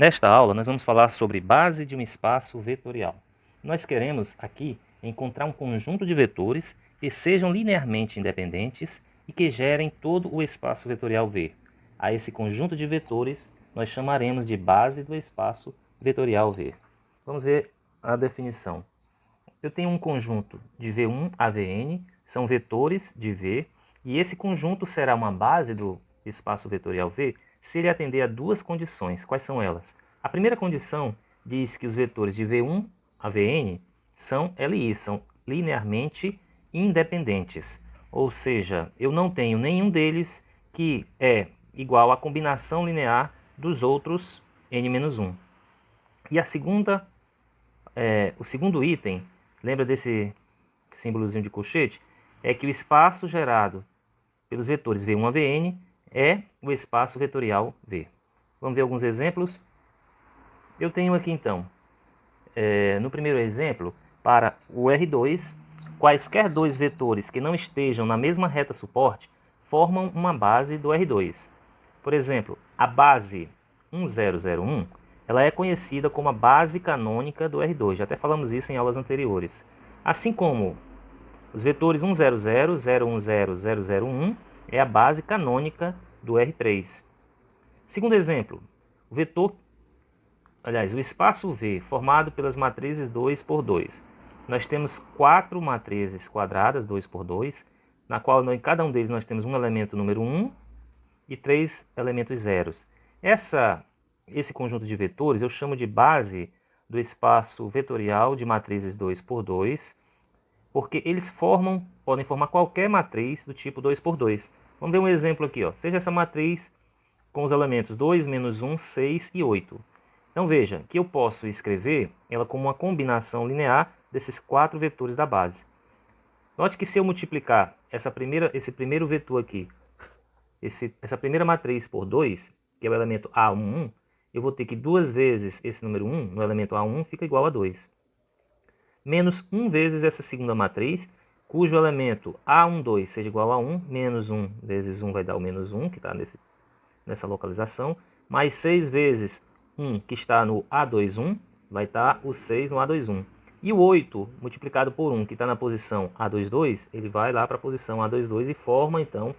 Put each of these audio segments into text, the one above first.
Nesta aula, nós vamos falar sobre base de um espaço vetorial. Nós queremos aqui encontrar um conjunto de vetores que sejam linearmente independentes e que gerem todo o espaço vetorial V. A esse conjunto de vetores nós chamaremos de base do espaço vetorial V. Vamos ver a definição. Eu tenho um conjunto de V1 a Vn, são vetores de V, e esse conjunto será uma base do espaço vetorial V se ele atender a duas condições. Quais são elas? A primeira condição diz que os vetores de V1 a Vn são LI, são linearmente independentes. Ou seja, eu não tenho nenhum deles que é igual à combinação linear dos outros n-1. E o segundo item, lembra desse símbolozinho de colchete? É que o espaço gerado pelos vetores V1 a Vn é o espaço vetorial V. Vamos ver alguns exemplos? Eu tenho aqui então, no primeiro exemplo, para o R2, quaisquer dois vetores que não estejam na mesma reta suporte formam uma base do R2. Por exemplo, a base 1001, ela é conhecida como a base canônica do R2, já até falamos isso em aulas anteriores. Assim como os vetores 100, 010, 001 é a base canônica do R3. Segundo exemplo, o espaço V formado pelas matrizes 2 por 2. Nós temos 4 matrizes quadradas, 2 por 2, na qual em cada um deles nós temos um elemento número 1 e 3 elementos zeros. Esse conjunto de vetores eu chamo de base do espaço vetorial de matrizes 2 por 2, porque eles podem formar qualquer matriz do tipo 2 por 2. Vamos ver um exemplo aqui, ó. Seja essa matriz com os elementos 2, menos 1, 6 e 8. Então veja que eu posso escrever ela como uma combinação linear desses 4 vetores da base. Note que se eu multiplicar esse primeiro vetor aqui, essa primeira matriz por 2, que é o elemento A11, eu vou ter que 2 vezes esse número 1, no elemento A1, fica igual a 2. Menos 1 vezes essa segunda matriz, cujo elemento A12 seja igual a 1, menos 1 vezes 1 vai dar o menos 1, que está nessa localização, mais 6 vezes 1, que está no A21, vai estar o 6 no A21. E o 8 multiplicado por 1, que está na posição A22, ele vai lá para a posição A22 e forma, então,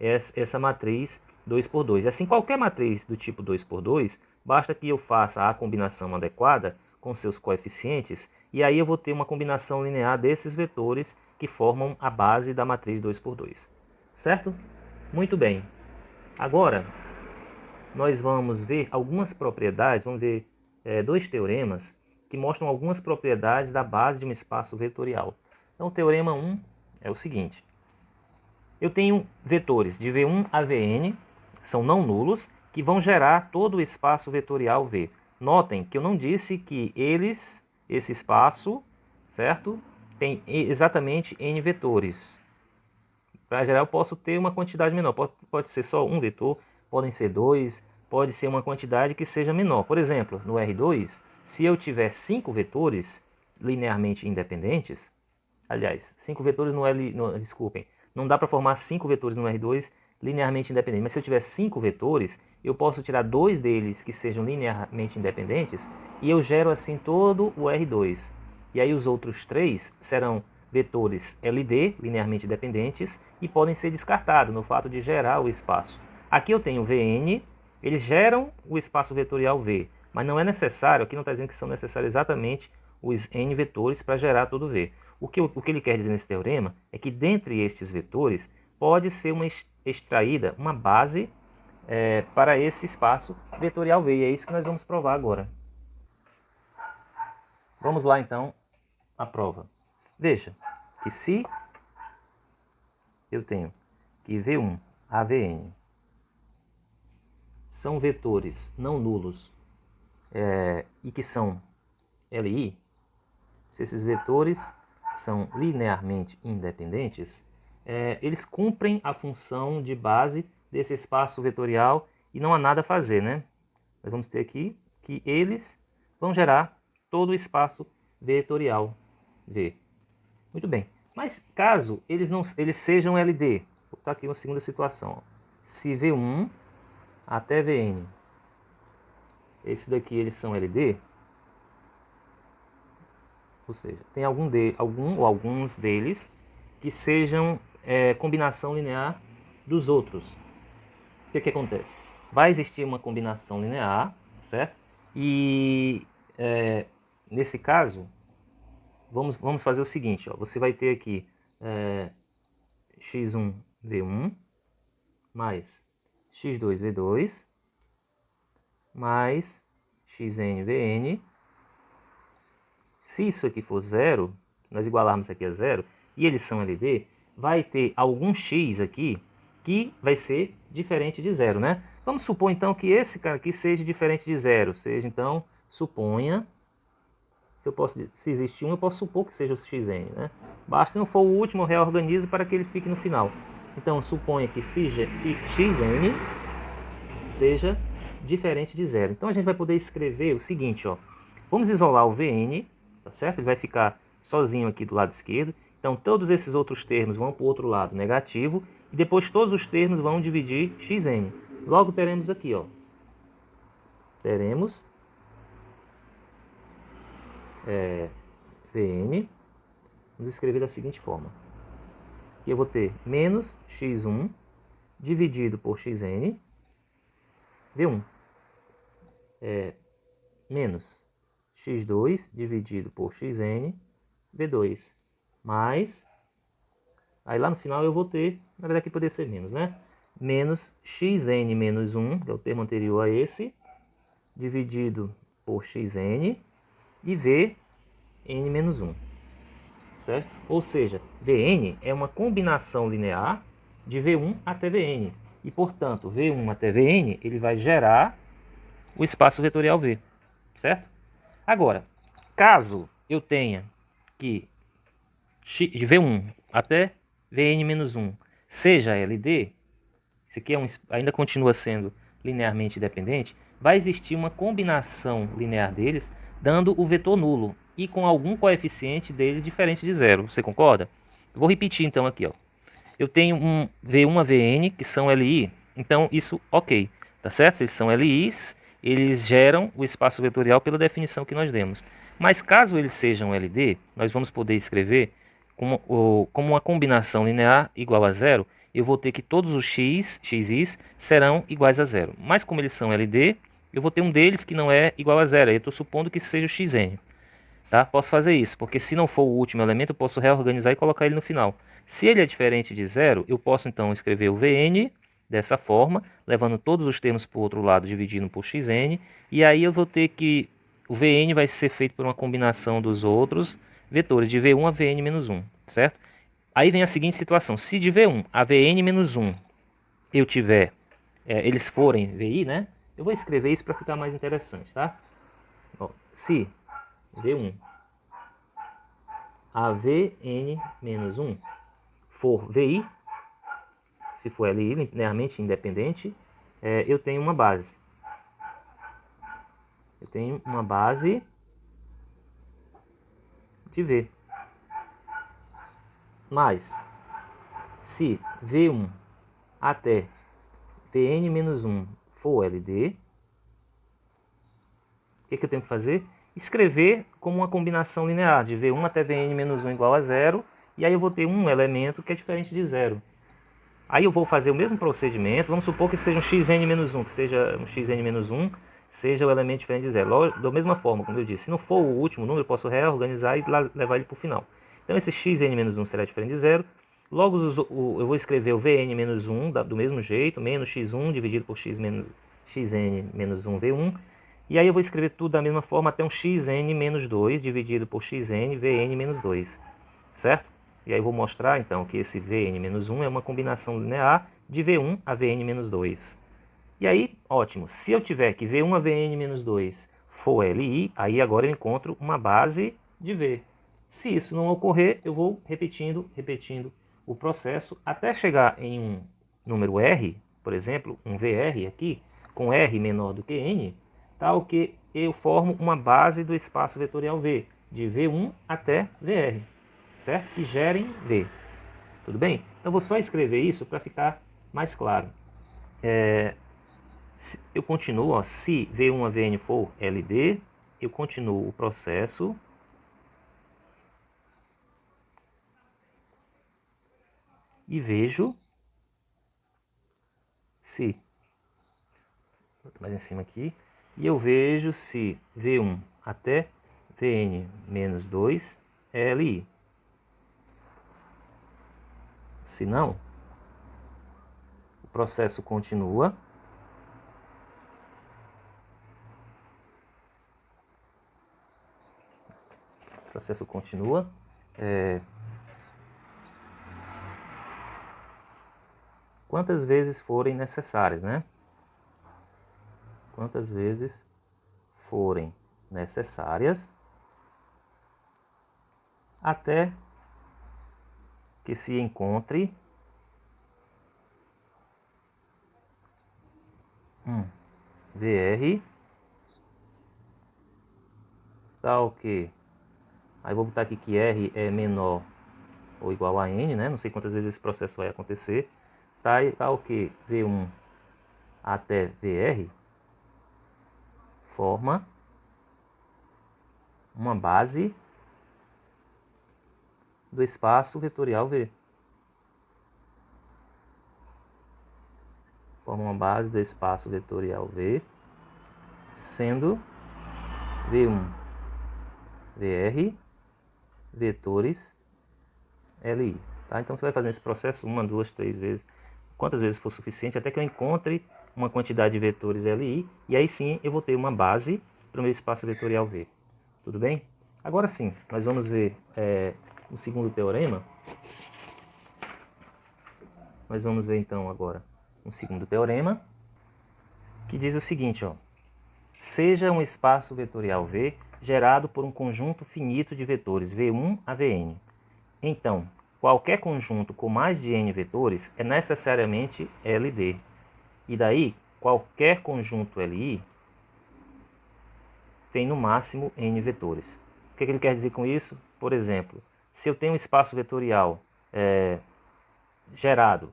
essa matriz 2 por 2. E assim, qualquer matriz do tipo 2 por 2, basta que eu faça a combinação adequada com seus coeficientes, e aí eu vou ter uma combinação linear desses vetores que formam a base da matriz 2 por 2. Certo? Muito bem. Agora, nós vamos ver algumas propriedades, vamos ver dois teoremas que mostram algumas propriedades da base de um espaço vetorial. Então, o teorema 1 é o seguinte. Eu tenho vetores de V1 a Vn, são não nulos, que vão gerar todo o espaço vetorial V. Notem que eu não disse que esse espaço, certo, tem exatamente n vetores. Para gerar, eu posso ter uma quantidade menor. Pode ser só um vetor, podem ser dois, pode ser uma quantidade que seja menor. Por exemplo, no R2, se eu tiver 5 vetores linearmente independentes, aliás, 5 vetores desculpem, não dá para formar 5 vetores no R2 linearmente independentes, mas se eu tiver 5 vetores, eu posso tirar 2 deles que sejam linearmente independentes e eu gero assim todo o R2. E aí os outros 3 serão vetores LD, linearmente dependentes, e podem ser descartados no fato de gerar o espaço. Aqui eu tenho Vn, eles geram o espaço vetorial V, mas não é necessário, aqui não está dizendo que são necessários exatamente os n vetores para gerar todo V. O que ele quer dizer nesse teorema é que dentre estes vetores pode ser extraída uma base para esse espaço vetorial V, e é isso que nós vamos provar agora. Vamos lá então à prova. Veja que se eu tenho que V1 a Vn são vetores não nulos e que são Li, se esses vetores são linearmente independentes, eles cumprem a função de base desse espaço vetorial e não há nada a fazer, né? Nós vamos ter aqui que eles vão gerar todo o espaço vetorial V. Muito bem. Mas caso eles sejam LD, vou botar aqui uma segunda situação. Se V1 até Vn esse daqui eles são LD, ou seja, tem algum ou alguns deles que sejam combinação linear dos outros. O que acontece? Vai existir uma combinação linear, certo? E nesse caso, vamos fazer o seguinte, ó, você vai ter aqui x1 v1 mais x2 v2 mais xn vn. Se isso aqui for zero, nós igualarmos isso aqui a zero, e eles são LD, vai ter algum x aqui que vai ser diferente de zero, né? Vamos supor então que esse cara aqui seja diferente de zero, seja então, suponha, se existe um, eu posso supor que seja o xn, né? Basta, se não for o último, eu reorganizo para que ele fique no final. Então, suponha que se xn seja diferente de zero. Então, a gente vai poder escrever o seguinte, ó. Vamos isolar o Vn, tá certo? Ele vai ficar sozinho aqui do lado esquerdo. Então, todos esses outros termos vão para o outro lado negativo. E depois todos os termos vão dividir xn. Logo, teremos aqui, ó. Teremos Vn. Vamos escrever da seguinte forma. Aqui eu vou ter menos x1 dividido por xn, V1. Menos x2 dividido por xn, V2. Mais, aí lá no final eu vou ter, na verdade aqui poderia ser menos, né? Menos xn menos 1, que é o termo anterior a esse, dividido por xn, e Vn menos 1. Certo? Ou seja, Vn é uma combinação linear de V1 até Vn. E, portanto, V1 até Vn, ele vai gerar o espaço vetorial V. Certo? Agora, caso eu tenha que de V1 até Vn menos 1 seja LD, isso aqui ainda continua sendo linearmente dependente, vai existir uma combinação linear deles, dando o vetor nulo e com algum coeficiente deles diferente de zero. Você concorda? Eu vou repetir então aqui, ó. Eu tenho um V1 a Vn, que são Li, então isso ok, tá certo? Eles são Lis, eles geram o espaço vetorial pela definição que nós demos. Mas caso eles sejam LD, nós vamos poder escrever como uma combinação linear igual a zero. Eu vou ter que todos os xis serão iguais a zero. Mas como eles são LD, eu vou ter um deles que não é igual a zero. Eu estou supondo que seja o xn. Tá? Posso fazer isso, porque se não for o último elemento, eu posso reorganizar e colocar ele no final. Se ele é diferente de zero, eu posso então escrever o Vn dessa forma, levando todos os termos para o outro lado, dividindo por xn, e aí eu vou ter que o Vn vai ser feito por uma combinação dos outros vetores, de V1 a Vn menos 1, certo? Aí vem a seguinte situação, se de V1 a Vn menos 1 eu tiver, eles forem Vi, né? Eu vou escrever isso para ficar mais interessante, tá? Ó, se V1 a Vn menos 1 for Vi, se for Li linearmente independente, eu tenho uma base. Eu tenho uma base de V. Mas, se V1 até Vn menos 1 for LD, o que eu tenho que fazer? Escrever como uma combinação linear de V1 até Vn menos 1 igual a zero, e aí eu vou ter um elemento que é diferente de zero. Aí eu vou fazer o mesmo procedimento, vamos supor que seja um xn menos 1, que seja um xn menos 1, seja o elemento diferente de zero. Da mesma forma, como eu disse, se não for o último número, eu posso reorganizar e levar ele para o final. Então esse xn menos 1 será diferente de zero. Logo eu vou escrever o Vn menos 1 do mesmo jeito, menos x1 dividido por xn menos 1 V1. E aí eu vou escrever tudo da mesma forma até um xn menos 2 dividido por xn Vn menos 2. Certo? E aí eu vou mostrar então que esse Vn menos 1 é uma combinação linear de V1 a Vn menos 2. E aí, ótimo, se eu tiver que V1 a Vn menos 2 for Li, aí agora eu encontro uma base de V. Se isso não ocorrer, eu vou repetindo o processo até chegar em um número R, por exemplo, um VR aqui, com R menor do que N, tal que eu formo uma base do espaço vetorial V, de V1 até VR, certo? Que gerem V. Tudo bem? Então, eu vou só escrever isso para ficar mais claro. Eu continuo, ó, se V1 a Vn for LD, eu continuo o processo e vejo se, mais em cima aqui, e eu vejo se V1 até Vn menos 2 é LI. Se não, o processo continua. O processo continua. Quantas vezes forem necessárias, né? Quantas vezes forem necessárias até que se encontre VR tal que, aí vou botar aqui que R é menor ou igual a N, né? Não sei quantas vezes esse processo vai acontecer. Tal que V1 até VR forma uma base do espaço vetorial V. Forma uma base do espaço vetorial V, sendo V1, VR, vetores LI. Tá? Então você vai fazendo esse processo 1, 2, 3 vezes, quantas vezes for suficiente, até que eu encontre uma quantidade de vetores LI, e aí sim eu vou ter uma base para o meu espaço vetorial V. Tudo bem? Agora sim, nós vamos ver o segundo teorema. Nós vamos ver então agora um segundo teorema, que diz o seguinte, ó. Seja um espaço vetorial V gerado por um conjunto finito de vetores V1 a Vn. Então, qualquer conjunto com mais de n vetores é necessariamente LD. E daí, qualquer conjunto LI tem no máximo n vetores. O que ele quer dizer com isso? Por exemplo, se eu tenho um espaço vetorial gerado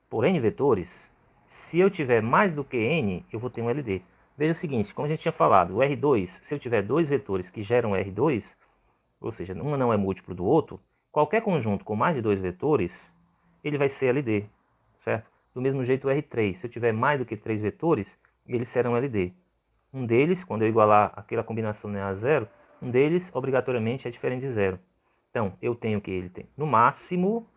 por n vetores, se eu tiver mais do que n, eu vou ter um LD. Veja o seguinte, como a gente tinha falado, o R2, se eu tiver dois vetores que geram R2, ou seja, um não é múltiplo do outro, qualquer conjunto com mais de dois vetores, ele vai ser LD, certo? Do mesmo jeito o R3, se eu tiver mais do que três vetores, eles serão LD. Um deles, quando eu igualar aquela combinação a zero, um deles obrigatoriamente é diferente de zero. Então, eu tenho que ele tem no máximo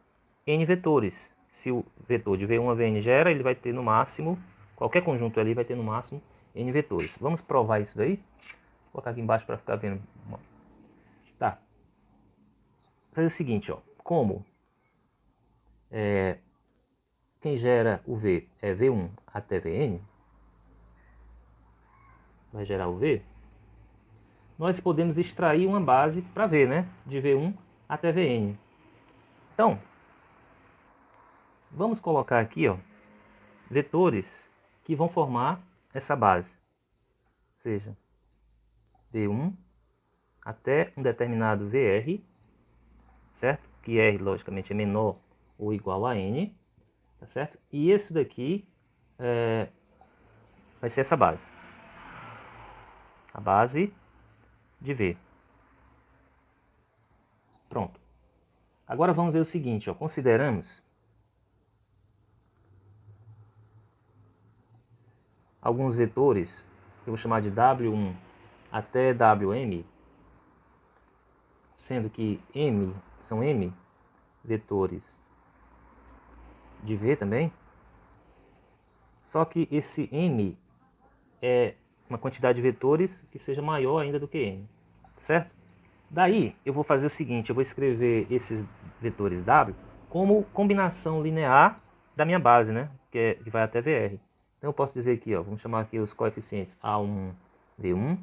n vetores. Se o vetor de V1 a Vn gera, ele vai ter no máximo, qualquer conjunto ali vai ter no máximo n vetores. Vamos provar isso daí? Vou colocar aqui embaixo para ficar vendo. Tá. Vou fazer o seguinte, ó. Como quem gera o V é V1 até Vn, vai gerar o V, nós podemos extrair uma base para V, né? De V1 até Vn. Então, vamos colocar aqui, ó, vetores que vão formar essa base. Ou seja, V1 até um determinado VR, certo? Que R, logicamente, é menor ou igual a N, tá certo? E esse daqui vai ser essa base. A base de V. Pronto. Agora vamos ver o seguinte, ó. Consideramos alguns vetores, que eu vou chamar de W1 até Wm, sendo que M são M vetores de V também. Só que esse M é uma quantidade de vetores que seja maior ainda do que N, certo? Daí eu vou fazer o seguinte, eu vou escrever esses vetores W como combinação linear da minha base, né? Que vai até VR. Então eu posso dizer aqui, ó, vamos chamar aqui os coeficientes A1, V1,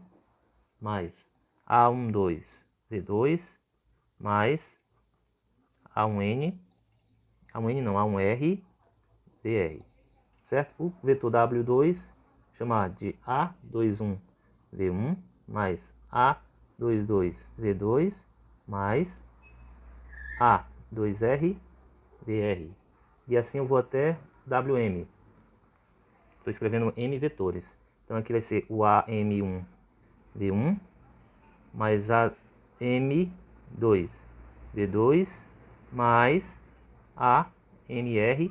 mais A12, V2, mais A1N, A1N não, A1R, VR. Certo? O vetor W2, chamar de A21V1 mais A22V2 mais A2RVR. E assim eu vou até WM. estou escrevendo m vetores. Então aqui vai ser o AM1 V1 mais AM2 V2 mais AMR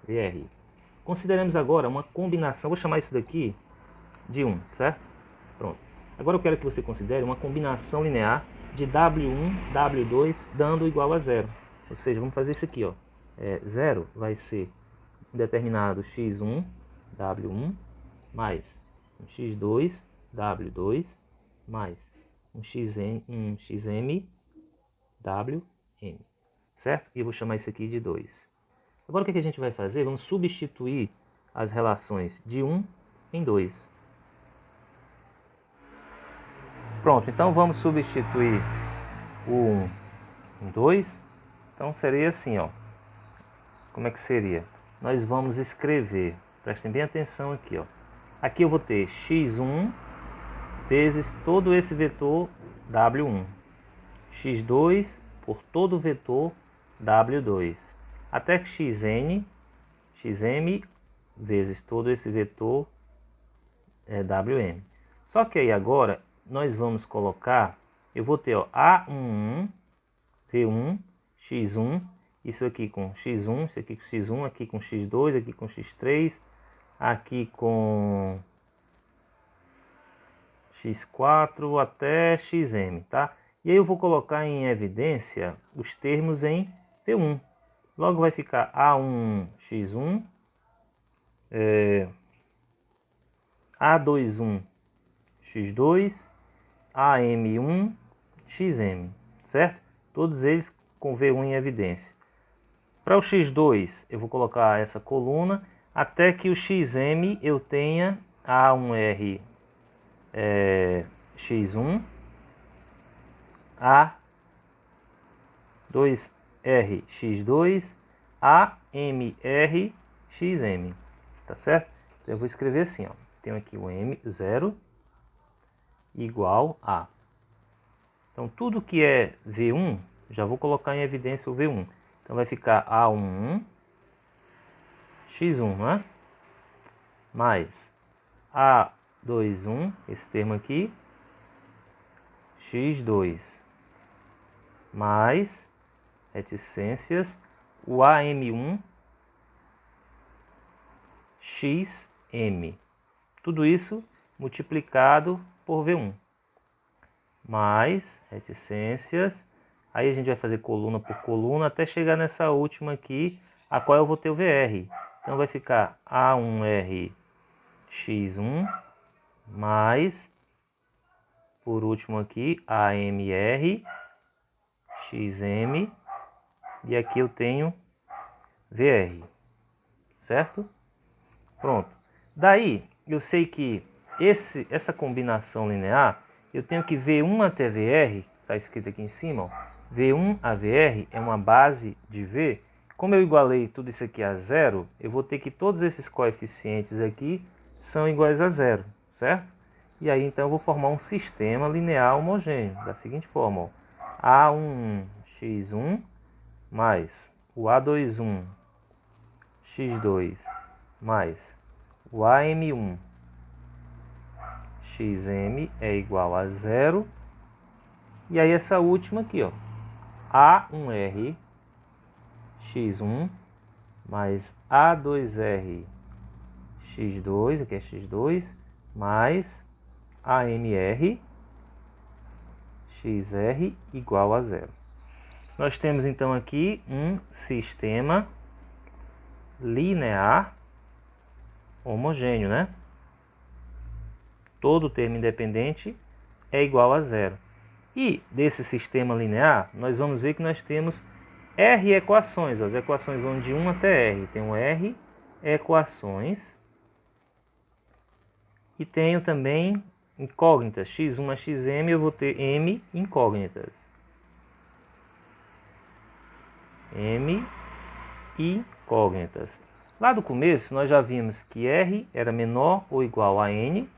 VR. Consideremos agora uma combinação, vou chamar isso daqui de 1, certo? Pronto. Agora eu quero que você considere uma combinação linear de W1, W2 dando igual a zero. Ou seja, vamos fazer isso aqui, ó. 0 vai ser um determinado x1, W1, mais um x2, W2, mais um xm, Wm. Certo? E eu vou chamar isso aqui de 2. Agora o que a gente vai fazer? Vamos substituir as relações de 1 em 2. Pronto, então vamos substituir o 1 em 2. Então seria assim, ó. Como é que seria? Nós vamos escrever, prestem bem atenção aqui, ó. Aqui eu vou ter x1 vezes todo esse vetor W1. x2 por todo o vetor W2. Até que xm vezes todo esse vetor Wm. Só que aí agora nós vamos colocar, eu vou ter ó, A11, V1, x1, isso aqui com x1, isso aqui com x1, aqui com x2, aqui com x3, aqui com x4 até xm, tá? E aí eu vou colocar em evidência os termos em V1. Logo vai ficar A11 x1, A21 x2, AM1 xm, certo? Todos eles com V1 em evidência. Para o x2 eu vou colocar essa coluna até que o xm eu tenha A1R x1, A2R x2, AMR xm, tá certo? Então eu vou escrever assim, ó. Tenho aqui o M0 igual a. Então tudo que é V1, já vou colocar em evidência o V1. Então vai ficar A11 x1, né? Mais A21, esse termo aqui, x2, mais reticências, o AM1 xm. Tudo isso multiplicado por V1. Mais reticências. Aí a gente vai fazer coluna por coluna até chegar nessa última aqui, a qual eu vou ter o VR. Então vai ficar A1R x1 mais, por último aqui, AMR xm. E aqui eu tenho VR. Certo? Pronto. Daí, eu sei que essa combinação linear, eu tenho que V1 até VR, está escrito aqui em cima, ó, V1 a VR é uma base de V. Como eu igualei tudo isso aqui a zero, eu vou ter que todos esses coeficientes aqui são iguais a zero, certo? E aí então eu vou formar um sistema linear homogêneo, da seguinte forma, ó, A11 x1 mais o A21 x2 mais o AM1 xm é igual a zero. E aí essa última aqui, ó, A1R x1 mais A2R x2, aqui é x2, mais AMR xr igual a zero. Nós temos então aqui um sistema linear homogêneo, né? Todo termo independente é igual a zero. E desse sistema linear, nós vamos ver que nós temos R equações. As equações vão de 1 até R. Tenho R equações. E tenho também incógnitas. X1 a xm eu vou ter M incógnitas. M incógnitas. Lá do começo, nós já vimos que R era menor ou igual a N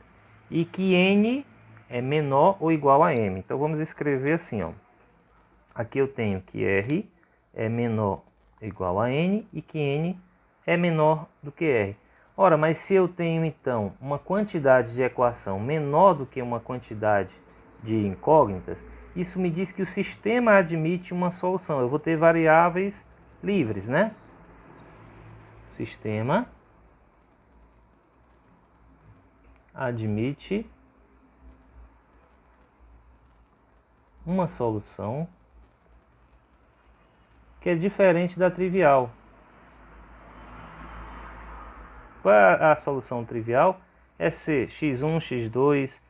e que N é menor ou igual a M. Então, vamos escrever assim, ó. Aqui eu tenho que R é menor ou igual a N e que N é menor do que R. Ora, mas se eu tenho então uma quantidade de equação menor do que uma quantidade de incógnitas, isso me diz que o sistema admite uma solução. Eu vou ter variáveis livres, né? O sistema admite uma solução que é diferente da trivial. Qual é a solução trivial? É ser x1, x2,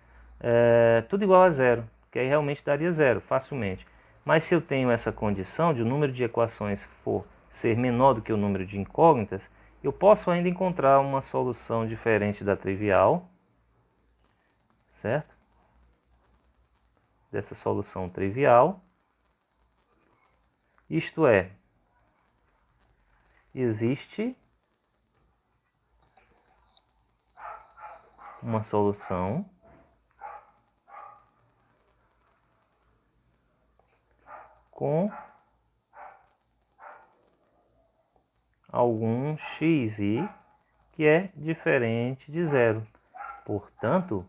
tudo igual a zero, que aí realmente daria zero, facilmente. Mas se eu tenho essa condição de o número de equações for ser menor do que o número de incógnitas, eu posso ainda encontrar uma solução diferente da trivial, certo? Dessa solução trivial. Isto é, existe uma solução com algum xi que é diferente de zero. Portanto,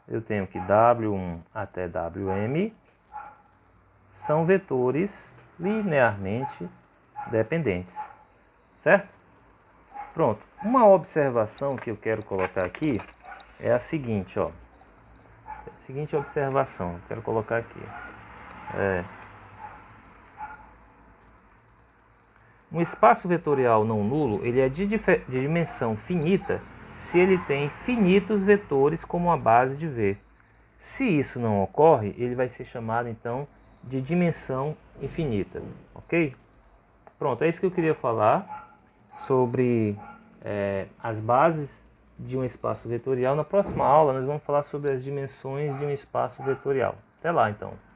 eu tenho que W1 até Wm são vetores linearmente dependentes, certo? Pronto. Uma observação que eu quero colocar aqui é a seguinte, ó. A seguinte observação, eu quero colocar aqui. Um espaço vetorial não nulo, ele é de dimensão finita se ele tem finitos vetores como a base de V. Se isso não ocorre, ele vai ser chamado então de dimensão infinita, ok? Pronto, é isso que eu queria falar sobre as bases de um espaço vetorial. Na próxima aula nós vamos falar sobre as dimensões de um espaço vetorial. Até lá então.